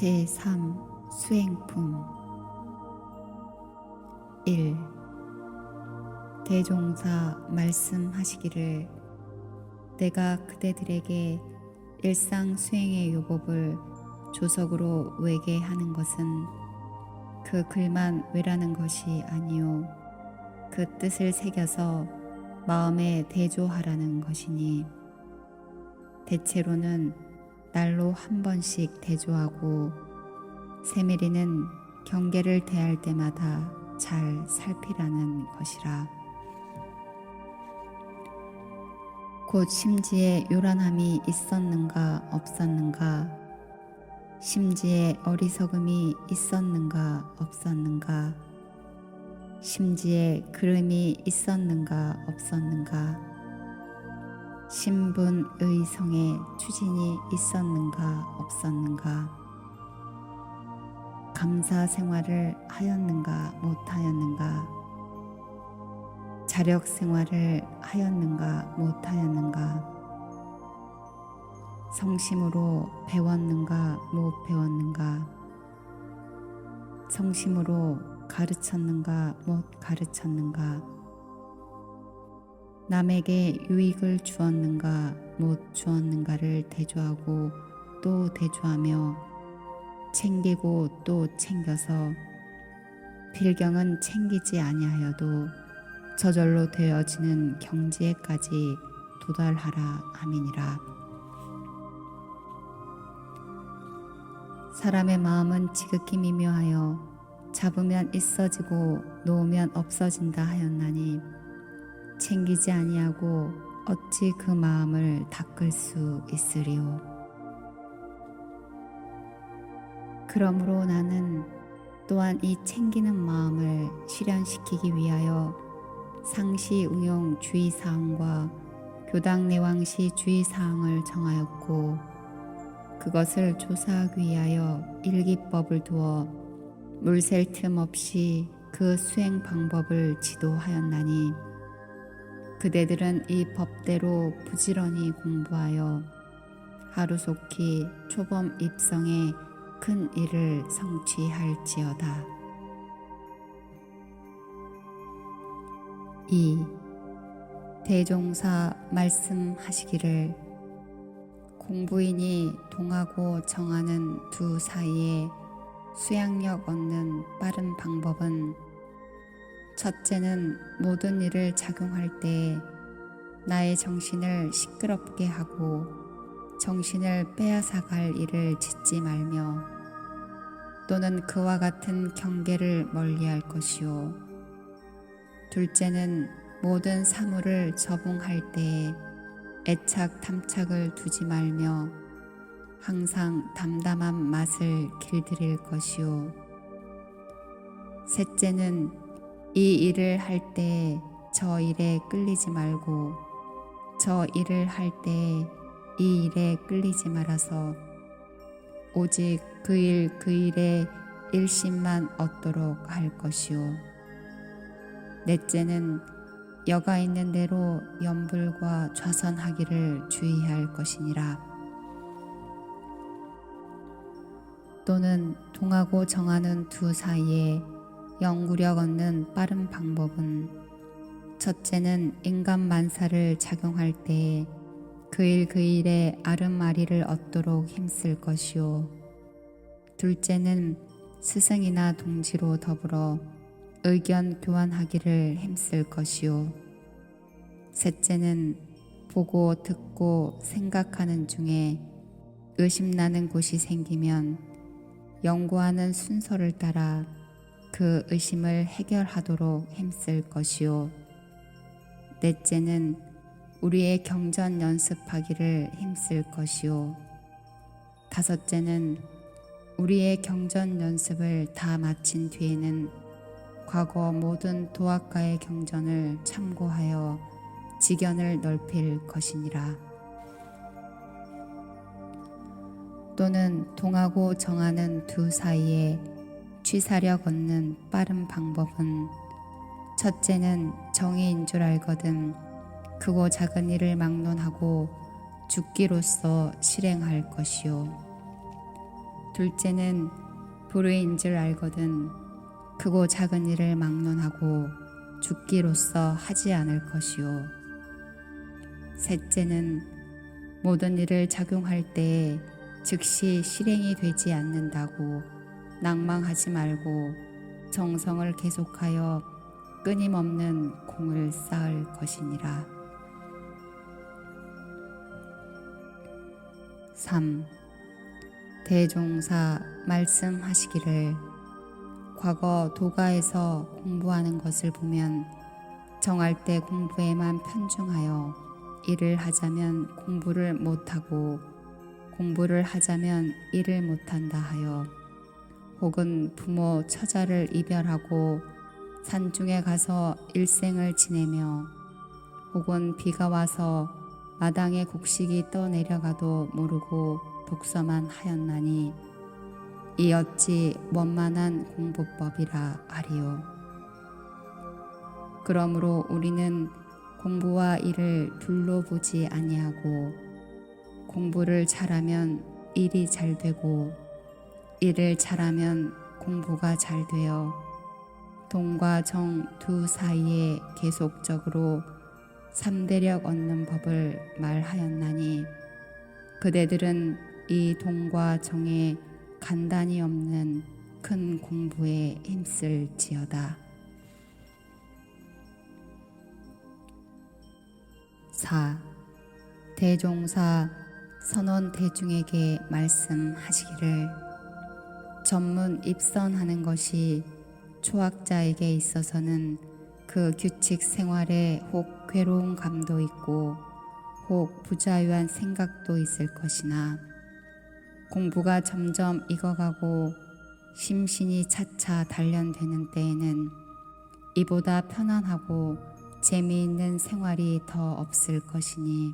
제3 수행품 1. 대종사 말씀하시기를 내가 그대들에게 일상 수행의 요법을 조석으로 외게하는 것은 그 글만 외라는 것이 아니요 그 뜻을 새겨서 마음에 대조하라는 것이니 대체로는 날로 한 번씩 대조하고 세밀히는 경계를 대할 때마다 잘 살피라는 것이라. 곧 심지에 요란함이 있었는가 없었는가, 심지에 어리석음이 있었는가 없었는가, 심지에 그름이 있었는가 없었는가, 신분의성에 추진이 있었는가 없었는가, 감사 생활을 하였는가 못하였는가, 자력 생활을 하였는가 못하였는가, 성심으로 배웠는가 못 배웠는가, 성심으로 가르쳤는가 못 가르쳤는가, 남에게 유익을 주었는가 못 주었는가를 대조하고 또 대조하며 챙기고 또 챙겨서 필경은 챙기지 아니하여도 저절로 되어지는 경지에까지 도달하라 함이니라. 사람의 마음은 지극히 미묘하여 잡으면 있어지고 놓으면 없어진다 하였나니 챙기지 아니하고 어찌 그 마음을 닦을 수 있으리요. 그러므로 나는 또한 이 챙기는 마음을 실현시키기 위하여 상시 응용 주의사항과 교당 내왕시 주의사항을 정하였고 그것을 조사하기 위하여 일기법을 두어 물샐 틈 없이 그 수행 방법을 지도하였나니 그대들은 이 법대로 부지런히 공부하여 하루속히 초범 입성에 큰 일을 성취할지어다. 2. 대종사 말씀하시기를 공부인이 동하고 정하는 두 사이에 수양력 얻는 빠른 방법은 첫째는 모든 일을 작용할 때 나의 정신을 시끄럽게 하고 정신을 빼앗아갈 일을 짓지 말며 또는 그와 같은 경계를 멀리할 것이요. 둘째는 모든 사물을 접응할 때에 애착 탐착을 두지 말며 항상 담담한 맛을 길들일 것이요. 셋째는 이 일을 할 때에 저 일에 끌리지 말고 저 일을 할 때에 이 일에 끌리지 말아서 오직 그 일에 일심만 얻도록 할 것이요. 넷째는 여가 있는 대로 염불과 좌선하기를 주의할 것이니라. 또는 동하고 정하는 두 사이에 영구력 얻는 빠른 방법은 첫째는 인간 만사를 작용할 때에 그 일에 아름아리를 얻도록 힘쓸 것이요. 둘째는 스승이나 동지로 더불어 의견 교환하기를 힘쓸 것이요. 셋째는 보고 듣고 생각하는 중에 의심나는 곳이 생기면 연구하는 순서를 따라 그 의심을 해결하도록 힘쓸 것이요. 넷째는 우리의 경전 연습하기를 힘쓸 것이요. 다섯째는 우리의 경전 연습을 다 마친 뒤에는 과거 모든 도학가의 경전을 참고하여 지견을 넓힐 것이니라. 또는 동하고 정하는 두 사이에 취사력 얻는 빠른 방법은 첫째는 정의인 줄 알거든 크고 작은 일을 막론하고 죽기로써 실행할 것이요. 둘째는 불의인 줄 알거든 크고 작은 일을 막론하고 죽기로써 하지 않을 것이요. 셋째는 모든 일을 작용할 때에 즉시 실행이 되지 않는다고 낭망하지 말고 정성을 계속하여 끊임없는 공을 쌓을 것이니라. 3. 대종사 말씀하시기를 과거 도가에서 공부하는 것을 보면 정할 때 공부에만 편중하여 일을 하자면 공부를 못하고 공부를 하자면 일을 못한다 하여 혹은 부모 처자를 이별하고 산중에 가서 일생을 지내며 혹은 비가 와서 마당에 곡식이 떠내려가도 모르고 독서만 하였나니 이 어찌 원만한 공부법이라 하리요. 그러므로 우리는 공부와 일을 둘로 보지 아니하고 공부를 잘하면 일이 잘 되고 일을 잘하면 공부가 잘 되어 동과 정 두 사이에 계속적으로 삼대력 얻는 법을 말하였나니 그대들은 이 동과 정에 간단이 없는 큰 공부에 힘쓸지어다. 4. 대종사 선원 대중에게 말씀하시기를 전문 입선하는 것이 초학자에게 있어서는 그 규칙 생활에 혹 괴로운 감도 있고 혹 부자유한 생각도 있을 것이나 공부가 점점 익어가고 심신이 차차 단련되는 때에는 이보다 편안하고 재미있는 생활이 더 없을 것이니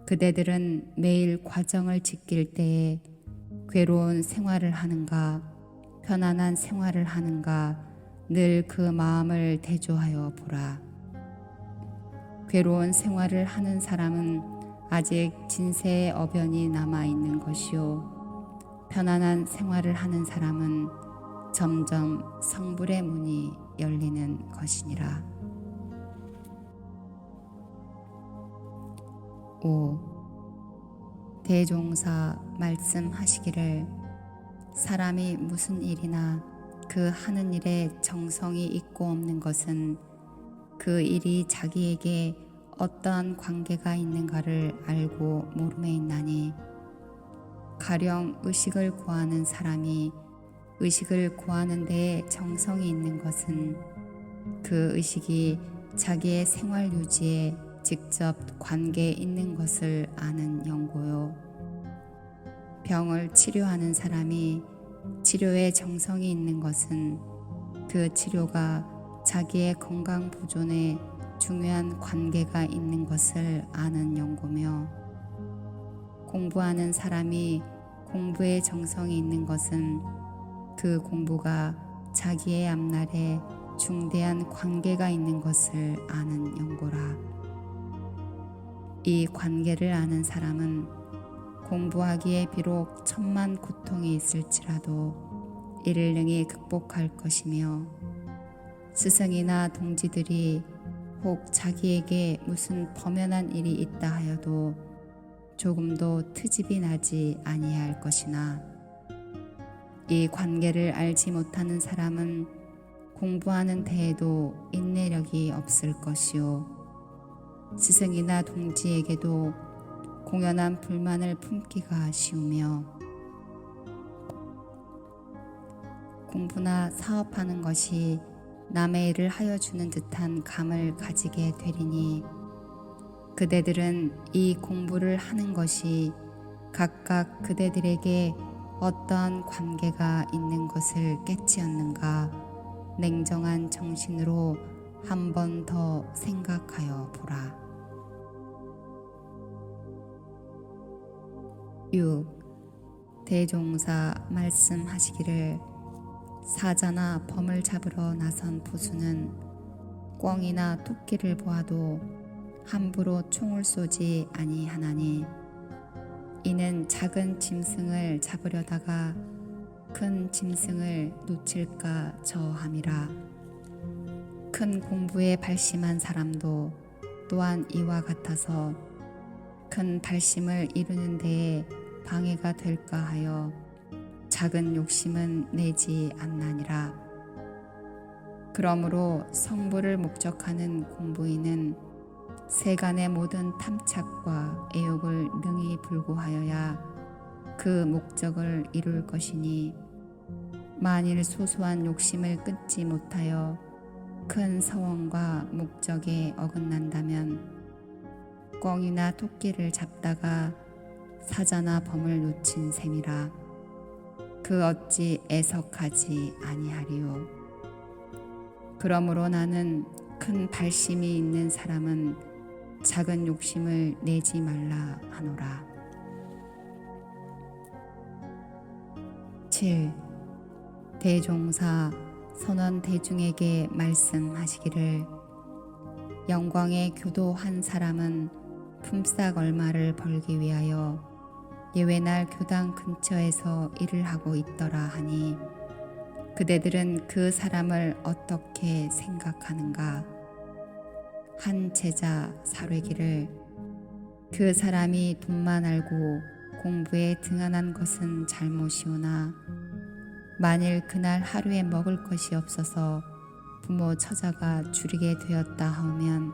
그대들은 매일 과정을 지킬 때에 괴로운 생활을 하는가 편안한 생활을 하는가 늘 그 마음을 대조하여 보라. 괴로운 생활을 하는 사람은 아직 진세의 어변이 남아있는 것이요 편안한 생활을 하는 사람은 점점 성불의 문이 열리는 것이니라. 5. 대종사 말씀하시기를 사람이 무슨 일이나 그 하는 일에 정성이 있고 없는 것은 그 일이 자기에게 어떠한 관계가 있는가를 알고 모름에 있나니 가령 의식을 구하는 사람이 의식을 구하는 데에 정성이 있는 것은 그 의식이 자기의 생활 유지에 직접 관계에 있는 것을 아는 연고요. 병을 치료하는 사람이 치료에 정성이 있는 것은 그 치료가 자기의 건강 보존에 중요한 관계가 있는 것을 아는 연고며 공부하는 사람이 공부에 정성이 있는 것은 그 공부가 자기의 앞날에 중대한 관계가 있는 것을 아는 연고라. 이 관계를 아는 사람은 공부하기에 비록 천만 고통이 있을지라도 이를 능히 극복할 것이며 스승이나 동지들이 혹 자기에게 무슨 범연한 일이 있다 하여도 조금도 트집이 나지 아니할 것이나 이 관계를 알지 못하는 사람은 공부하는 데에도 인내력이 없을 것이요 스승이나 동지에게도 공연한 불만을 품기가 쉬우며 공부나 사업하는 것이 남의 일을 하여 주는 듯한 감을 가지게 되리니 그대들은 이 공부를 하는 것이 각각 그대들에게 어떠한 관계가 있는 것을 깨치었는가 냉정한 정신으로 한 번 더 생각하여 보라. 6. 대종사 말씀하시기를 사자나 범을 잡으러 나선 포수는 꿩이나 토끼를 보아도 함부로 총을 쏘지 아니하나니 이는 작은 짐승을 잡으려다가 큰 짐승을 놓칠까 저함이라. 큰 공부에 발심한 사람도 또한 이와 같아서 큰 발심을 이루는 데에 방해가 될까 하여 작은 욕심은 내지 않나니라. 그러므로 성부를 목적하는 공부인은 세간의 모든 탐착과 애욕을 능히 불구하여야 그 목적을 이룰 것이니, 만일 소소한 욕심을 끊지 못하여 큰 서원과 목적에 어긋난다면 꿩이나 토끼를 잡다가 사자나 범을 놓친 셈이라. 그 어찌 애석하지 아니하리요. 그러므로 나는 큰 발심이 있는 사람은 작은 욕심을 내지 말라 하노라. 7. 대종사 선원 대중에게 말씀하시기를, 영광의 교도 한 사람은 품삯 얼마를 벌기 위하여 예외날 교당 근처에서 일을 하고 있더라 하니, 그대들은 그 사람을 어떻게 생각하는가? 한 제자 사뢰기를, 그 사람이 돈만 알고 공부에 등한한 것은 잘못이오나, 만일 그날 하루에 먹을 것이 없어서 부모 처자가 줄이게 되었다 하면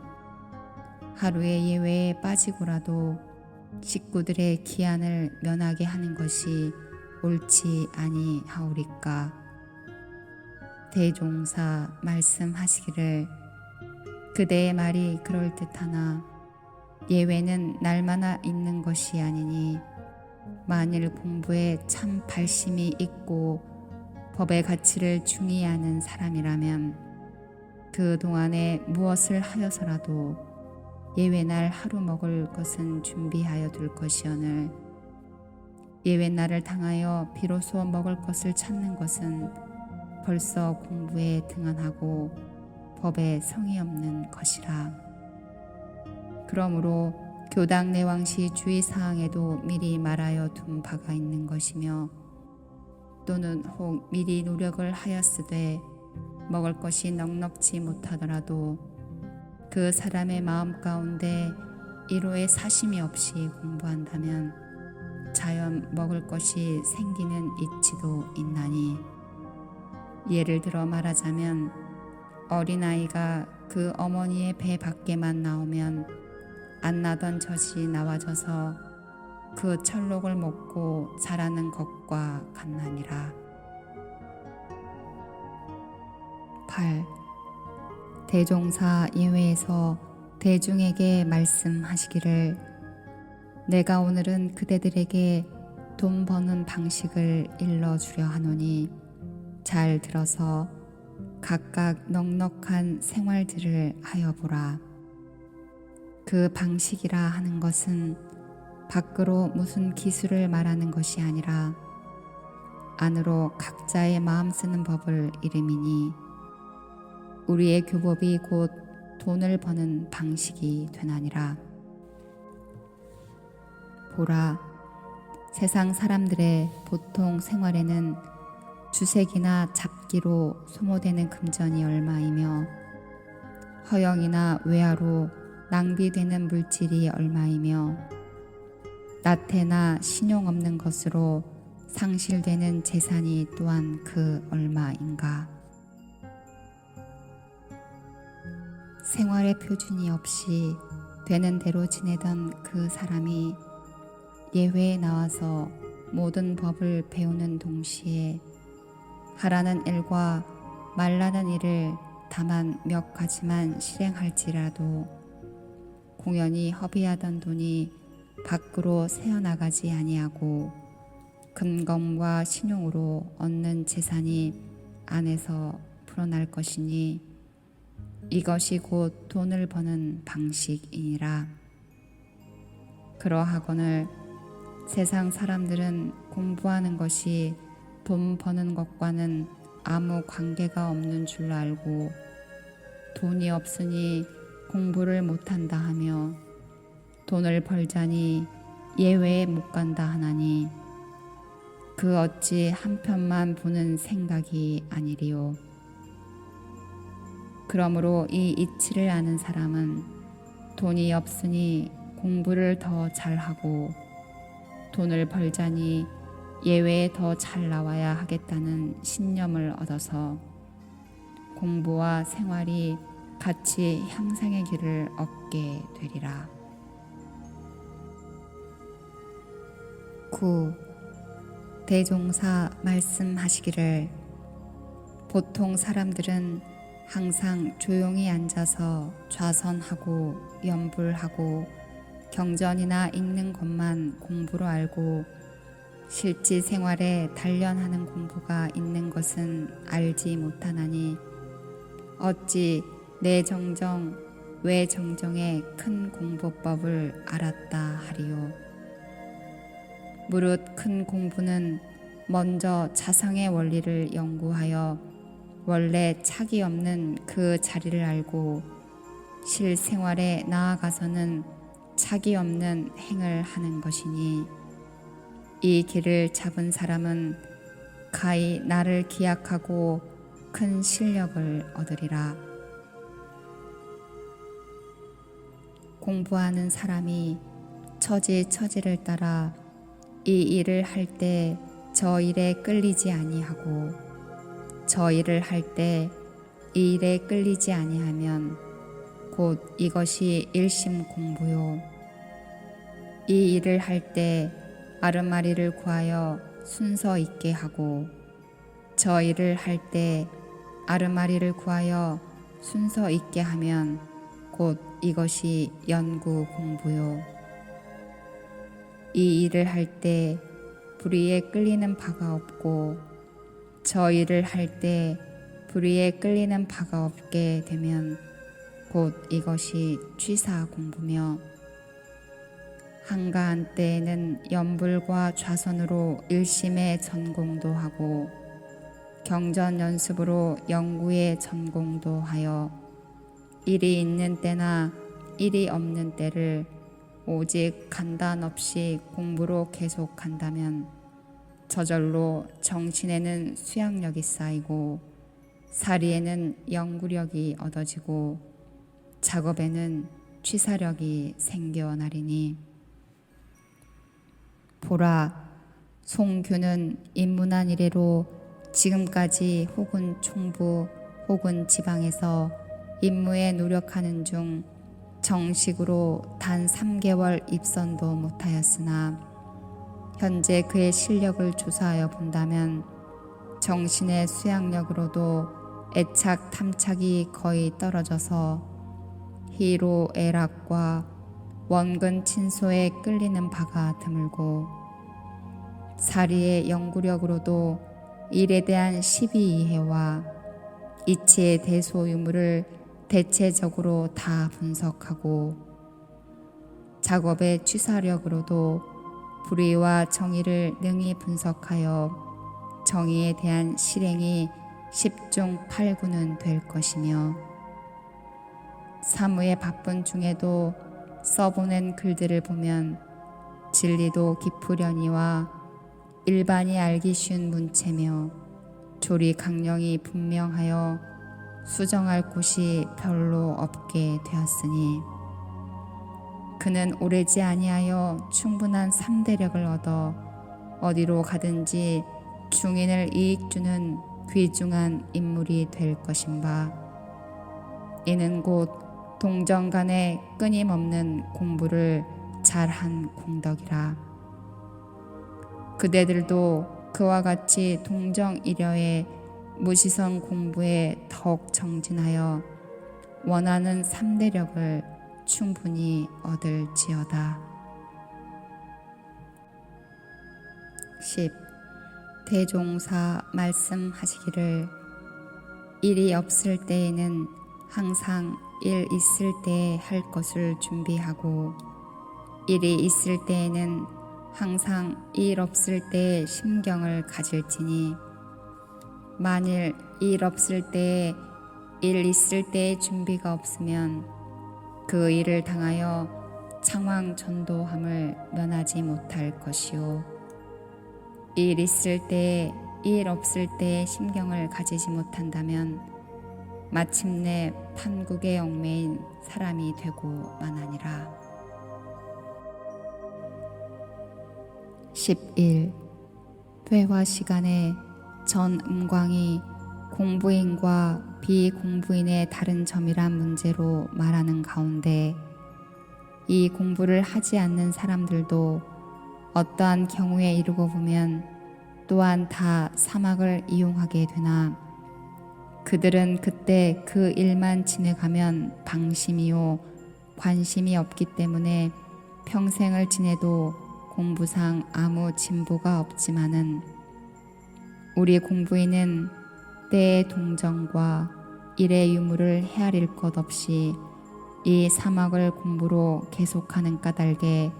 하루의 예외에 빠지고라도 식구들의 기한을 면하게 하는 것이 옳지 아니하오리까. 대종사 말씀하시기를, 그대의 말이 그럴듯하나 예외는 날마다 있는 것이 아니니, 만일 공부에 참 발심이 있고 법의 가치를 중히하는 사람이라면 그 동안에 무엇을 하여서라도 예외날 하루 먹을 것은 준비하여 둘 것이오늘, 예외날을 당하여 비로소 먹을 것을 찾는 것은 벌써 공부에 등한하고 법에 성의 없는 것이라. 그러므로 교당 내왕시 주의사항에도 미리 말하여 둔 바가 있는 것이며, 또는 혹 미리 노력을 하였으되 먹을 것이 넉넉지 못하더라도 그 사람의 마음 가운데 이로의 사심이 없이 공부한다면 자연 먹을 것이 생기는 이치도 있나니, 예를 들어 말하자면 어린아이가 그 어머니의 배 밖에만 나오면 안 나던 젖이 나와져서 그 철록을 먹고 자라는 것과 같나니라. 8. 대종사 예외에서 대중에게 말씀하시기를, 내가 오늘은 그대들에게 돈 버는 방식을 일러주려 하노니 잘 들어서 각각 넉넉한 생활들을 하여 보라. 그 방식이라 하는 것은 밖으로 무슨 기술을 말하는 것이 아니라 안으로 각자의 마음 쓰는 법을 이름이니, 우리의 교법이 곧 돈을 버는 방식이 되나니라. 보라, 세상 사람들의 보통 생활에는 주색이나 잡기로 소모되는 금전이 얼마이며 허영이나 외화로 낭비되는 물질이 얼마이며 나태나 신용 없는 것으로 상실되는 재산이 또한 그 얼마인가. 생활의 표준이 없이 되는 대로 지내던 그 사람이 예회에 나와서 모든 법을 배우는 동시에 하라는 일과 말라는 일을 다만 몇 가지만 실행할지라도 공연히 허비하던 돈이 밖으로 새어나가지 아니하고 근검과 신용으로 얻는 재산이 안에서 불어날 것이니, 이것이 곧 돈을 버는 방식이니라. 그러하거늘 세상 사람들은 공부하는 것이 돈 버는 것과는 아무 관계가 없는 줄 알고 돈이 없으니 공부를 못한다 하며 돈을 벌자니 예외에 못 간다 하나니 그 어찌 한편만 보는 생각이 아니리요. 그러므로 이 이치를 아는 사람은 돈이 없으니 공부를 더 잘하고 돈을 벌자니 예외에 더 잘 나와야 하겠다는 신념을 얻어서 공부와 생활이 같이 향상의 길을 얻게 되리라. 9. 대종사 말씀하시기를 보통 사람들은 항상 조용히 앉아서 좌선하고 연불하고 경전이나 읽는 것만 공부로 알고 실지 생활에 단련하는 공부가 있는 것은 알지 못하나니 어찌 내 정정 외 정정의 큰 공부법을 알았다 하리요. 무릇 큰 공부는 먼저 자성의 원리를 연구하여 원래 착이 없는 그 자리를 알고 실생활에 나아가서는 착이 없는 행을 하는 것이니 이 길을 잡은 사람은 가히 나를 기약하고 큰 실력을 얻으리라. 공부하는 사람이 처지를 따라 이 일을 할 때 저 일에 끌리지 아니하고 저 일을 할 때 이 일에 끌리지 아니하면 곧 이것이 일심 공부요. 이 일을 할 때 아르마리를 구하여 순서 있게 하고 저 일을 할 때 아르마리를 구하여 순서 있게 하면 곧 이것이 연구 공부요. 이 일을 할 때 불의에 끌리는 바가 없고 저 일을 할 때 불의에 끌리는 바가 없게 되면 곧 이것이 취사 공부며 한가한 때에는 연불과 좌선으로 일심의 전공도 하고 경전 연습으로 연구의 전공도 하여 일이 있는 때나 일이 없는 때를 오직 간단 없이 공부로 계속한다면 저절로 정신에는 수양력이 쌓이고 사리에는 연구력이 얻어지고 작업에는 취사력이 생겨나리니 보라, 송규는 인문한 이래로 지금까지 혹은 총부 혹은 지방에서 임무에 노력하는 중 정식으로 단 3개월 입선도 못하였으나 현재 그의 실력을 조사하여 본다면 정신의 수양력으로도 애착 탐착이 거의 떨어져서 희로애락과 원근 친소에 끌리는 바가 드물고 사리의 연구력으로도 일에 대한 시비이해와 이치의 대소유무를 대체적으로 다 분석하고 작업의 취사력으로도 불의와 정의를 능히 분석하여 정의에 대한 실행이 10중 8구는 될 것이며 사무에 바쁜 중에도 써보낸 글들을 보면 진리도 깊으려니와 일반이 알기 쉬운 문체며 조리 강령이 분명하여 수정할 곳이 별로 없게 되었으니 그는 오래지 아니하여 충분한 삼대력을 얻어 어디로 가든지 중인을 이익주는 귀중한 인물이 될 것인바 이는 곧 동정 간의 끊임없는 공부를 잘한 공덕이라. 그대들도 그와 같이 동정 일여의 무시성 공부에 더욱 정진하여 원하는 삼대력을 충분히 얻을지어다. 10. 대종사 말씀하시기를 일이 없을 때에는 항상 일 있을 때에 할 것을 준비하고 일이 있을 때에는 항상 일 없을 때에 심경을 가질지니 만일 일 없을 때에 일 있을 때에 준비가 없으면 그 일을 당하여 창왕 전도함을 면하지 못할 것이요 일 있을 때에 일 없을 때에 심경을 가지지 못한다면 마침내 판국에 얽매인 사람이 되고 마나니라. 11. 회화 시간에 전 음광이 공부인과 비공부인의 다른 점이란 문제로 말하는 가운데 이 공부를 하지 않는 사람들도 어떠한 경우에 이르고 보면 또한 다 사막을 이용하게 되나 그들은 그때 그 일만 지내가면 방심이요 관심이 없기 때문에 평생을 지내도 공부상 아무 진보가 없지만은 우리 공부인은 때의 동정과 일의 유무를 헤아릴 것 없이 이 사막을 공부로 계속하는 까닭에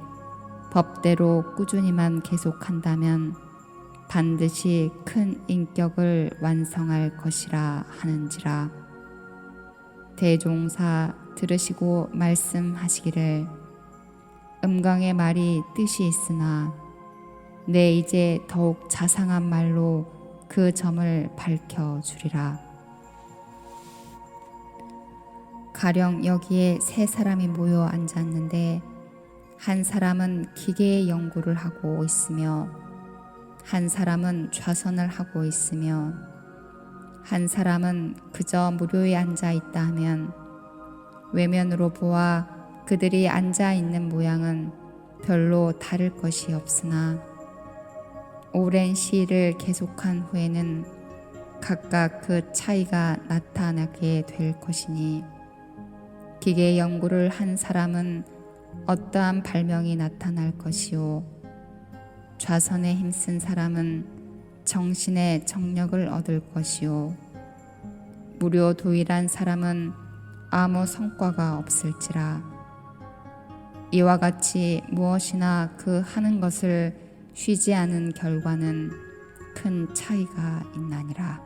법대로 꾸준히만 계속한다면 반드시 큰 인격을 완성할 것이라 하는지라. 대종사 들으시고 말씀하시기를 음광의 말이 뜻이 있으나 내 이제 더욱 자상한 말로 그 점을 밝혀주리라. 가령 여기에 세 사람이 모여 앉았는데 한 사람은 기계의 연구를 하고 있으며 한 사람은 좌선을 하고 있으며 한 사람은 그저 무료에 앉아 있다 하면 외면으로 보아 그들이 앉아 있는 모양은 별로 다를 것이 없으나 오랜 시일을 계속한 후에는 각각 그 차이가 나타나게 될 것이니 기계 연구를 한 사람은 어떠한 발명이 나타날 것이요 좌선에 힘쓴 사람은 정신의 정력을 얻을 것이요 무료도일한 사람은 아무 성과가 없을지라. 이와 같이 무엇이나 그 하는 것을 쉬지 않은 결과는 큰 차이가 있나니라.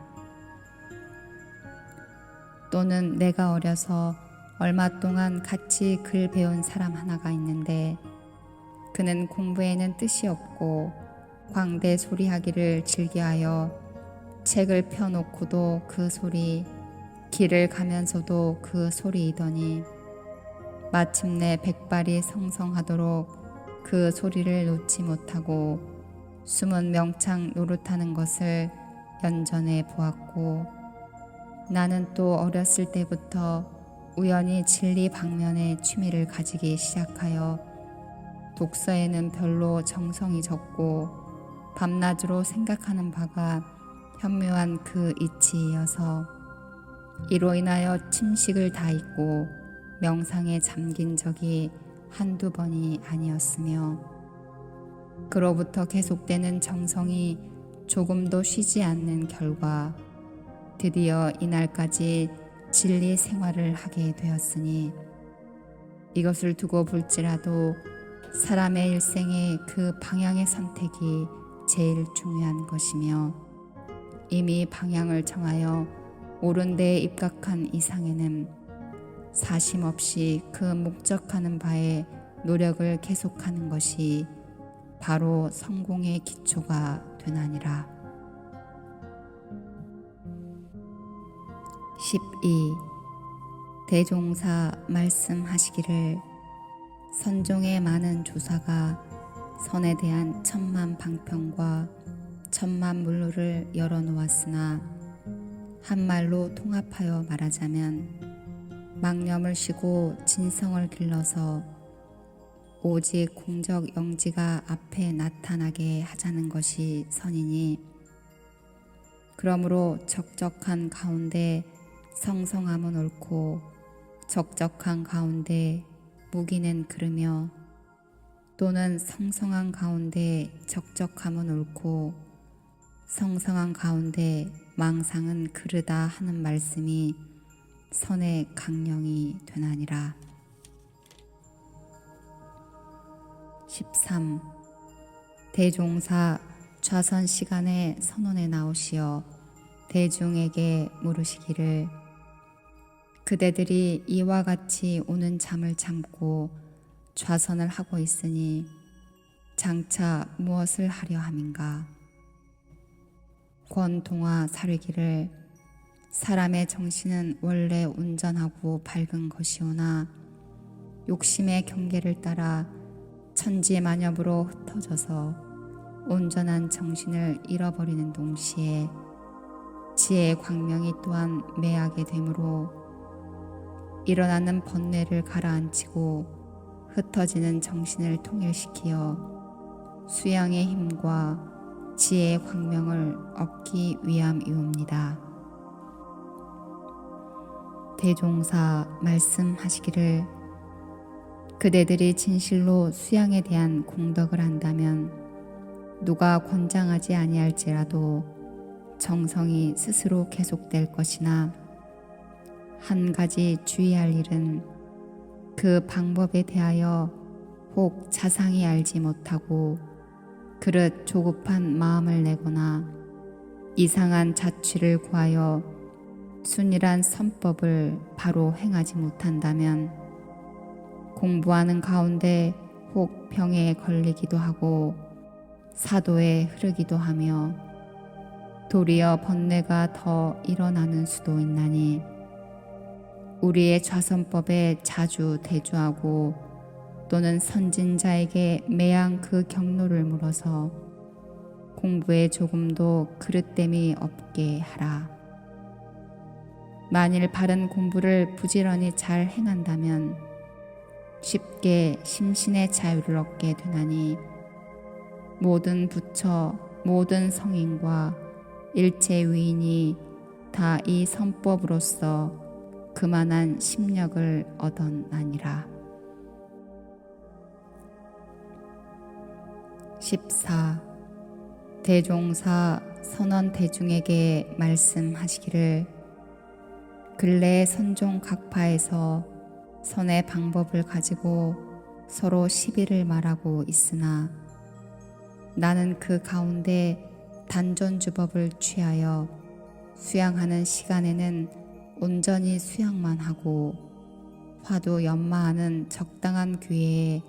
또는 내가 어려서 얼마 동안 같이 글 배운 사람 하나가 있는데 그는 공부에는 뜻이 없고 광대 소리하기를 즐겨하여 책을 펴놓고도 그 소리, 길을 가면서도 그 소리이더니 마침내 백발이 성성하도록 그 소리를 놓지 못하고 숨은 명창 노릇하는 것을 연전해 보았고 나는 또 어렸을 때부터 우연히 진리 방면에 취미를 가지기 시작하여 독서에는 별로 정성이 적고 밤낮으로 생각하는 바가 현묘한 그 이치이어서 이로 인하여 침식을 다 잊고 명상에 잠긴 적이 한두 번이 아니었으며 그로부터 계속되는 정성이 조금도 쉬지 않는 결과 드디어 이날까지 진리 생활을 하게 되었으니 이것을 두고 볼지라도 사람의 일생에 그 방향의 선택이 제일 중요한 것이며 이미 방향을 정하여 옳은 데에 입각한 이상에는 사심 없이 그 목적하는 바에 노력을 계속하는 것이 바로 성공의 기초가 되나니라. 12. 대종사 말씀하시기를 선종의 많은 조사가 선에 대한 천만 방편과 천만 물루를 열어놓았으나 한말로 통합하여 말하자면 망념을 쉬고 진성을 길러서 오직 공적 영지가 앞에 나타나게 하자는 것이 선이니 그러므로 적적한 가운데 성성함은 옳고 적적한 가운데 무기는 그르며 또는 성성한 가운데 적적함은 옳고 성성한 가운데 망상은 그르다 하는 말씀이 선의 강령이 되나니라. 13. 대종사 좌선 시간에 선언에 나오시어 대중에게 물으시기를 그대들이 이와 같이 오는 잠을 참고 좌선을 하고 있으니 장차 무엇을 하려 함인가. 권동화 사르기를 사람의 정신은 원래 온전하고 밝은 것이오나 욕심의 경계를 따라 천지만엽으로 흩어져서 온전한 정신을 잃어버리는 동시에 지혜의 광명이 또한 매하게 되므로 일어나는 번뇌를 가라앉히고 흩어지는 정신을 통일시키어 수양의 힘과 지혜의 광명을 얻기 위함이옵니다. 대종사 말씀하시기를 그대들이 진실로 수양에 대한 공덕을 한다면 누가 권장하지 아니할지라도 정성이 스스로 계속될 것이나 한 가지 주의할 일은 그 방법에 대하여 혹 자상히 알지 못하고 그릇 조급한 마음을 내거나 이상한 자취를 구하여 순일한 선법을 바로 행하지 못한다면 공부하는 가운데 혹 병에 걸리기도 하고 사도에 흐르기도 하며 도리어 번뇌가 더 일어나는 수도 있나니 우리의 좌선법에 자주 대주하고 또는 선진자에게 매양 그 경로를 물어서 공부에 조금도 그릇됨이 없게 하라. 만일 바른 공부를 부지런히 잘 행한다면 쉽게 심신의 자유를 얻게 되나니 모든 부처, 모든 성인과 일체 위인이 다 이 선법으로서 그만한 심력을 얻었나니라. 14. 대종사 선원 대중에게 말씀하시기를 근래 선종 각파에서 선의 방법을 가지고 서로 시비를 말하고 있으나 나는 그 가운데 단전주법을 취하여 수양하는 시간에는 온전히 수양만 하고 화두 연마하는 적당한 기회에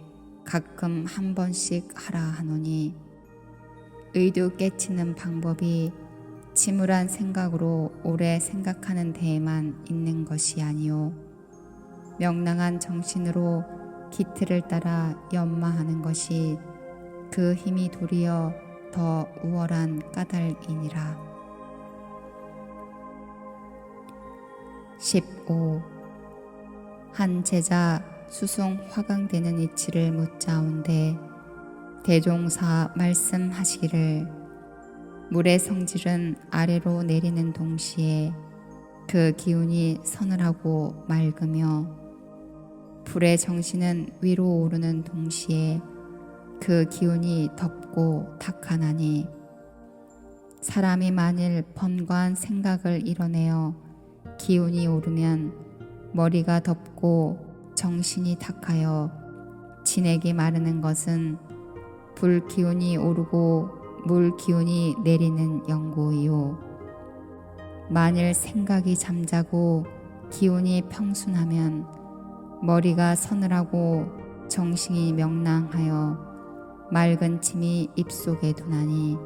가끔 한 번씩 하라 하노니 의도 깨치는 방법이 침울한 생각으로 오래 생각하는 데에만 있는 것이 아니오 명랑한 정신으로 기틀을 따라 연마하는 것이 그 힘이 도리어 더 우월한 까닭이니라. 15. 한 제자 수송 화강되는 이치를 묻자온데 대종사 말씀하시기를 물의 성질은 아래로 내리는 동시에 그 기운이 서늘하고 맑으며 불의 정신은 위로 오르는 동시에 그 기운이 덥고 탁하나니 사람이 만일 번거한 생각을 이뤄내어 기운이 오르면 머리가 덥고 정신이 탁하여 진액이 마르는 것은 불 기운이 오르고 물 기운이 내리는 연고이요 만일 생각이 잠자고 기운이 평순하면 머리가 서늘하고 정신이 명랑하여 맑은 침이 입속에 도나니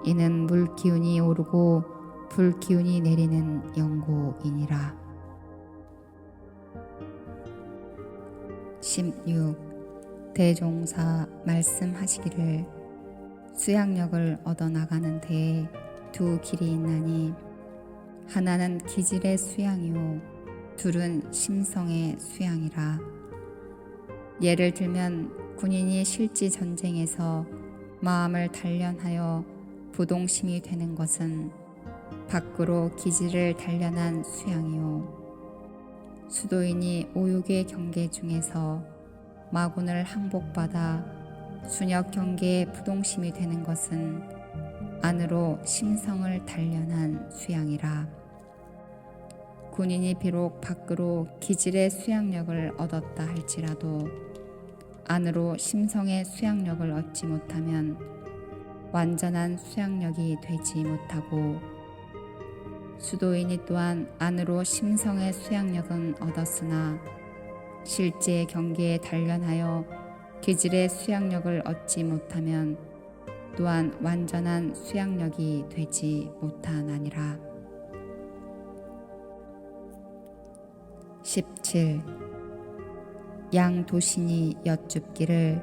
이는 물 기운이 오르고 불 기운이 내리는 연고이니라. 16. 대종사 말씀하시기를 수양력을 얻어나가는 데에 두 길이 있나니 하나는 기질의 수양이요 둘은 심성의 수양이라. 예를 들면 군인이 실지 전쟁에서 마음을 단련하여 부동심이 되는 것은 밖으로 기질을 단련한 수양이요 수도인이 오욕의 경계 중에서 마군을 항복받아 순역 경계의 부동심이 되는 것은 안으로 심성을 단련한 수양이라. 군인이 비록 밖으로 기질의 수양력을 얻었다 할지라도 안으로 심성의 수양력을 얻지 못하면 완전한 수양력이 되지 못하고 수도인이 또한 안으로 심성의 수양력은 얻었으나 실제 경기에 단련하여 기질의 수양력을 얻지 못하면 또한 완전한 수양력이 되지 못하나니라. 17. 양도신이 여쭙기를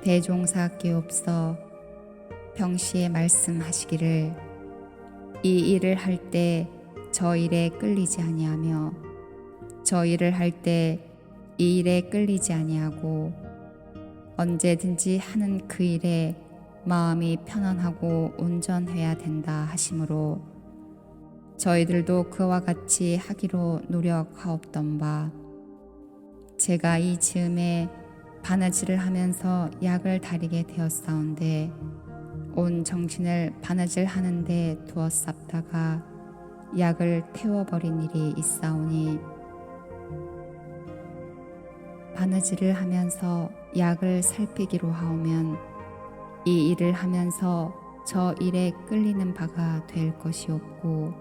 대종사께옵서 병시에 말씀하시기를 이 일을 할 때 저 일에 끌리지 아니하며 저 일을 할 때 이 일에 끌리지 아니하고 언제든지 하는 그 일에 마음이 편안하고 온전해야 된다 하시므로 저희들도 그와 같이 하기로 노력하옵던 제가 이 즈음에 바느질을 하면서 약을 다리게 되었사온데 온 정신을 바느질 하는데 두었삽다가 약을 태워버린 일이 있사오니 바느질을 하면서 약을 살피기로 하오면 이 일을 하면서 저 일에 끌리는 바가 될 것이 없고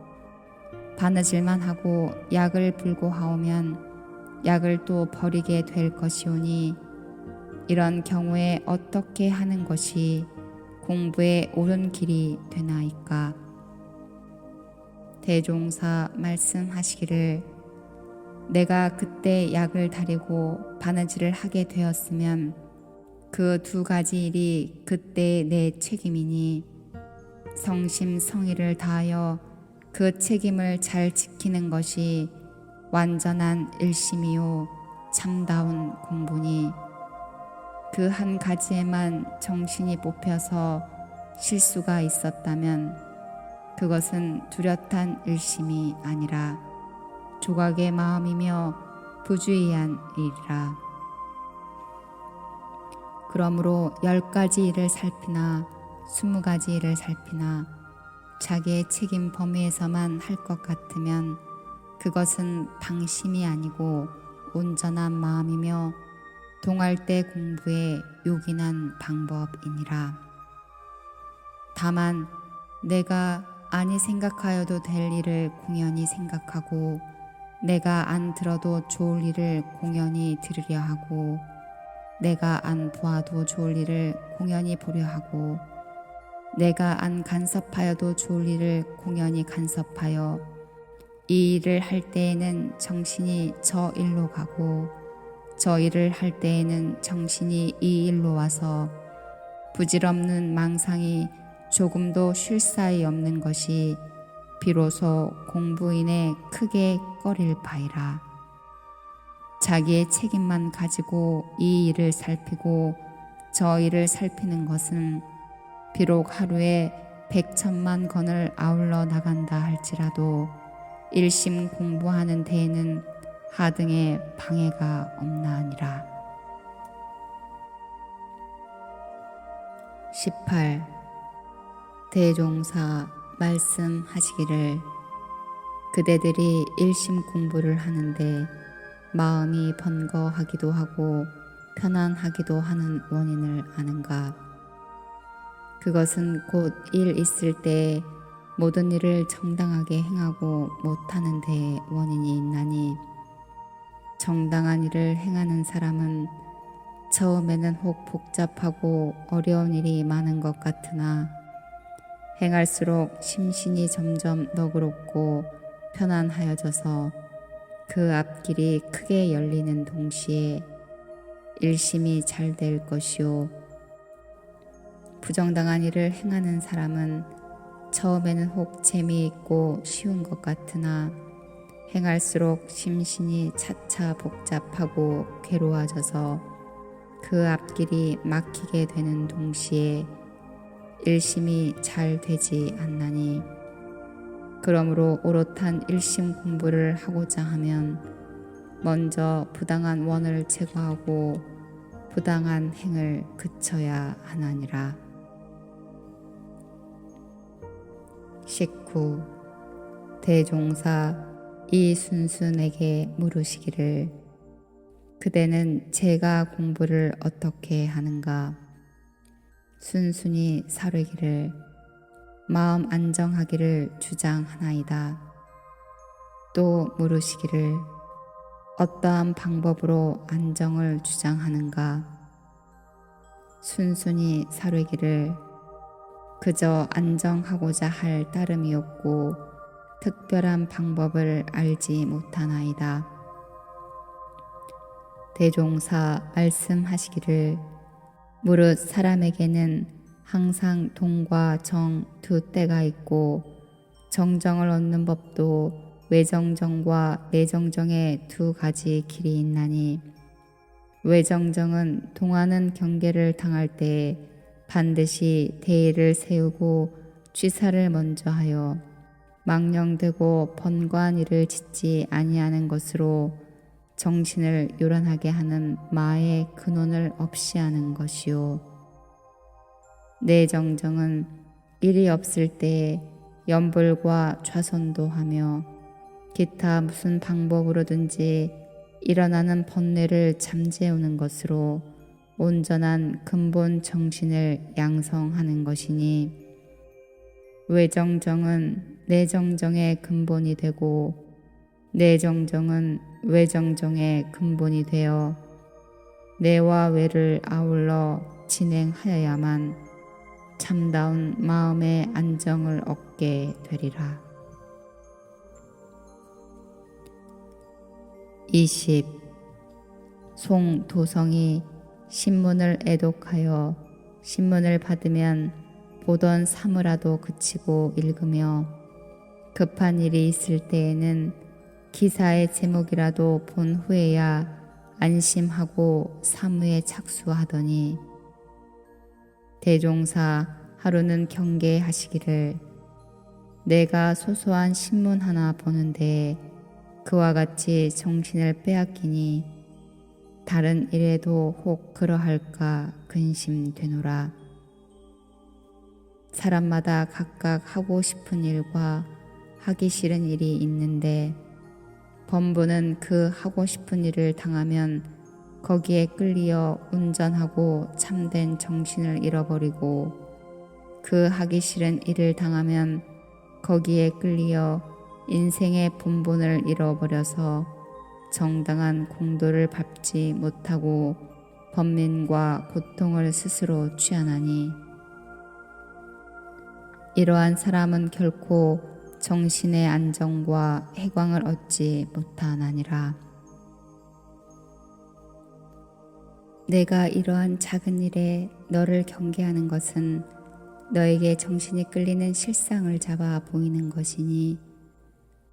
바느질만 하고 약을 불고 하오면 약을 또 버리게 될 것이오니 이런 경우에 어떻게 하는 것이 공부의 옳은 길이 되나이까. 대종사 말씀하시기를 내가 그때 약을 다리고 바느질을 하게 되었으면 그 두 가지 일이 그때 내 책임이니 성심성의를 다하여 그 책임을 잘 지키는 것이 완전한 일심이요 참다운 공부니 그 한 가지에만 정신이 뽑혀서 실수가 있었다면 그것은 뚜렷한 일심이 아니라 조각의 마음이며 부주의한 일이라. 그러므로 10가지 일을 살피나 20가지 일을 살피나 자기의 책임 범위에서만 할 것 같으면 그것은 방심이 아니고 온전한 마음이며 동할 때 공부에 요긴한 방법이니라. 다만 내가 아니 생각하여도 될 일을 공연히 생각하고 내가 안 들어도 좋을 일을 공연히 들으려 하고 내가 안 보아도 좋을 일을 공연히 보려 하고 내가 안 간섭하여도 좋을 일을 공연히 간섭하여 이 일을 할 때에는 정신이 저 일로 가고 저 일을 할 때에는 정신이 이 일로 와서 부질없는 망상이 조금도 쉴 사이 없는 것이 비로소 공부인의 크게 꺼릴 바이라. 자기의 책임만 가지고 이 일을 살피고 저 일을 살피는 것은 비록 하루에 100,000만 권을 아울러 나간다 할지라도 일심 공부하는 데에는 하등의 방해가 없나니라. 18. 대종사 말씀하시기를 그대들이 일심 공부를 하는데 마음이 번거하기도 하고 편안하기도 하는 원인을 아는가. 그것은 곧 일 있을 때에 모든 일을 정당하게 행하고 못하는 데에 원인이 있나니 정당한 일을 행하는 사람은 처음에는 혹 복잡하고 어려운 일이 많은 것 같으나 행할수록 심신이 점점 너그럽고 편안하여져서 그 앞길이 크게 열리는 동시에 일심이 잘 될 것이요 부정당한 일을 행하는 사람은 처음에는 혹 재미있고 쉬운 것 같으나 행할수록 심신이 차차 복잡하고 괴로워져서 그 앞길이 막히게 되는 동시에 일심이 잘 되지 않나니 그러므로 오롯한 일심 공부를 하고자 하면 먼저 부당한 원을 제거하고 부당한 행을 그쳐야 하나니라. 19. 대종사 이순순에게 물으시기를 그대는 제가 공부를 어떻게 하는가. 순순히 사르기를 마음 안정하기를 주장하나이다. 또 물으시기를 어떠한 방법으로 안정을 주장하는가? 순순히 사르기를 그저 안정하고자 할 따름이었고 특별한 방법을 알지 못하나이다. 대종사 말씀하시기를 무릇 사람에게는 항상 동과 정 두 때가 있고 정정을 얻는 법도 외정정과 내정정의 두 가지 길이 있나니 외정정은 동하는 경계를 당할 때에 반드시 대의를 세우고 취사를 먼저 하여 망령되고 번거한 일을 짓지 아니하는 것으로 정신을 요란하게 하는 마의 근원을 없이 하는 것이요. 내정정은 일이 없을 때에 연불과 좌선도 하며 기타 무슨 방법으로든지 일어나는 번뇌를 잠재우는 것으로 온전한 근본 정신을 양성하는 것이니 외정정은 내정정의 근본이 되고 내정정은 외정정의 근본이 되어 내와 외를 아울러 진행하여야만 참다운 마음의 안정을 얻게 되리라. 20. 송도성이 신문을 애독하여 신문을 받으면 보던 사무라도 그치고 읽으며 급한 일이 있을 때에는 기사의 제목이라도 본 후에야 안심하고 사무에 착수하더니 대종사 하루는 경계하시기를 내가 소소한 신문 하나 보는데 그와 같이 정신을 빼앗기니 다른 일에도 혹 그러할까 근심되노라. 사람마다 각각 하고 싶은 일과 하기 싫은 일이 있는데 범부는 그 하고 싶은 일을 당하면 거기에 끌리어 운전하고 참된 정신을 잃어버리고 그 하기 싫은 일을 당하면 거기에 끌리어 인생의 본분을 잃어버려서 정당한 공도를 밟지 못하고 번민과 고통을 스스로 취하나니 이러한 사람은 결코 정신의 안정과 해광을 얻지 못하나니라. 내가 이러한 작은 일에 너를 경계하는 것은 너에게 정신이 끌리는 실상을 잡아 보이는 것이니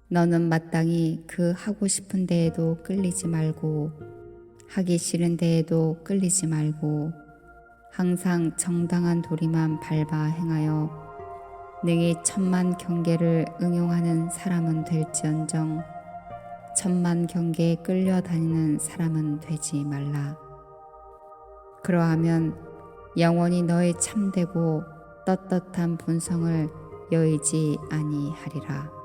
너는 마땅히 그 하고 싶은 데에도 끌리지 말고 하기 싫은 데에도 끌리지 말고 항상 정당한 도리만 밟아 행하여 능히 천만 경계를 응용하는 사람은 될지언정 천만 경계에 끌려다니는 사람은 되지 말라. 그러하면 영원히 너의 참되고 떳떳한 본성을 여의지 아니하리라.